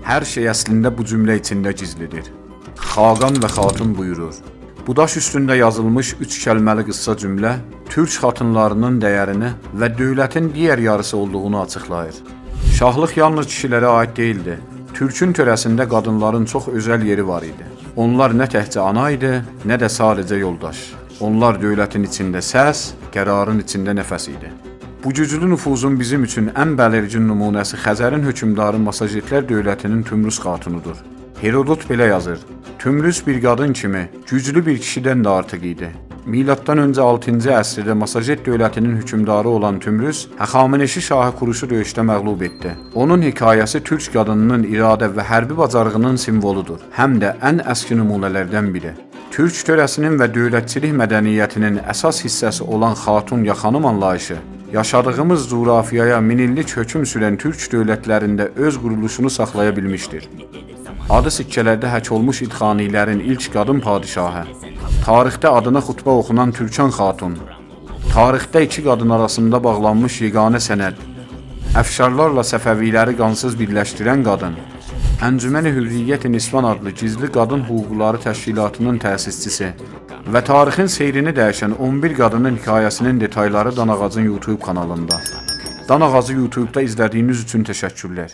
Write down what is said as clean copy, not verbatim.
Her şey aslında bu cümle içinde gizlidir. Xaqan ve Xatun buyurur. Bu daş üstünde yazılmış 3 kəlməli qıssa cümle, Türk xatınlarının değerini ve dövlətin diğer yarısı olduğunu açıqlayır. Şahlıq yalnız kişilərə aid değildi. Türkün törəsində qadınların çox özəl yeri var idi. Onlar nə təkcə ana idi, nə də sadəcə yoldaş. Onlar dövlətin içində səs, qərarın içində nəfəs idi. Bu güclü nüfuzun bizim üçün ən bəlirgin nümunəsi Xəzərin hökmdarı Massagetlər dövlətinin Tümrüz xatunudur. Herodot belə yazır: Tümrüz bir qadın kimi güclü bir kişidən də artıq idi. Miladdan öncə 6-cı əsrdə Massaget dövlətinin hökmdarı olan Tümrüz, Həxameneşi şahı Kuruşu döyüşdə məğlub etdi. Onun hekayəsi türk qadınının iradə və hərbi bacarığının simvoludur, həm də ən əski nümunələrdən biri. Türk törəsinin və dövlətçilik mədəniyyətinin əsas hissəsi olan xatun ya xanım anlayışı, yaşadığımız coğrafiyaya minillik hökm sürən türk dövlətlərində öz quruluşunu saxlaya bilmişdir. Adı sikkələrdə hək olmuş İlxanilərin ilk qadın padişahı, tarixdə adına xutbə oxunan Türkan xatun, tarixdə iki qadın arasında bağlanmış yeganə sənəd, əfşarlarla Səfəviləri qansız birləşdirən qadın, Əncüməni Hürriyyət-i Nisvan adlı gizli qadın hüquqları təşkilatının təsisçisi və tarixin seyrini dəyişən 11 qadının hekayəsinin detayları Danağacın YouTube kanalında. Danağacı YouTube'da izlədiyiniz üçün təşəkkürlər.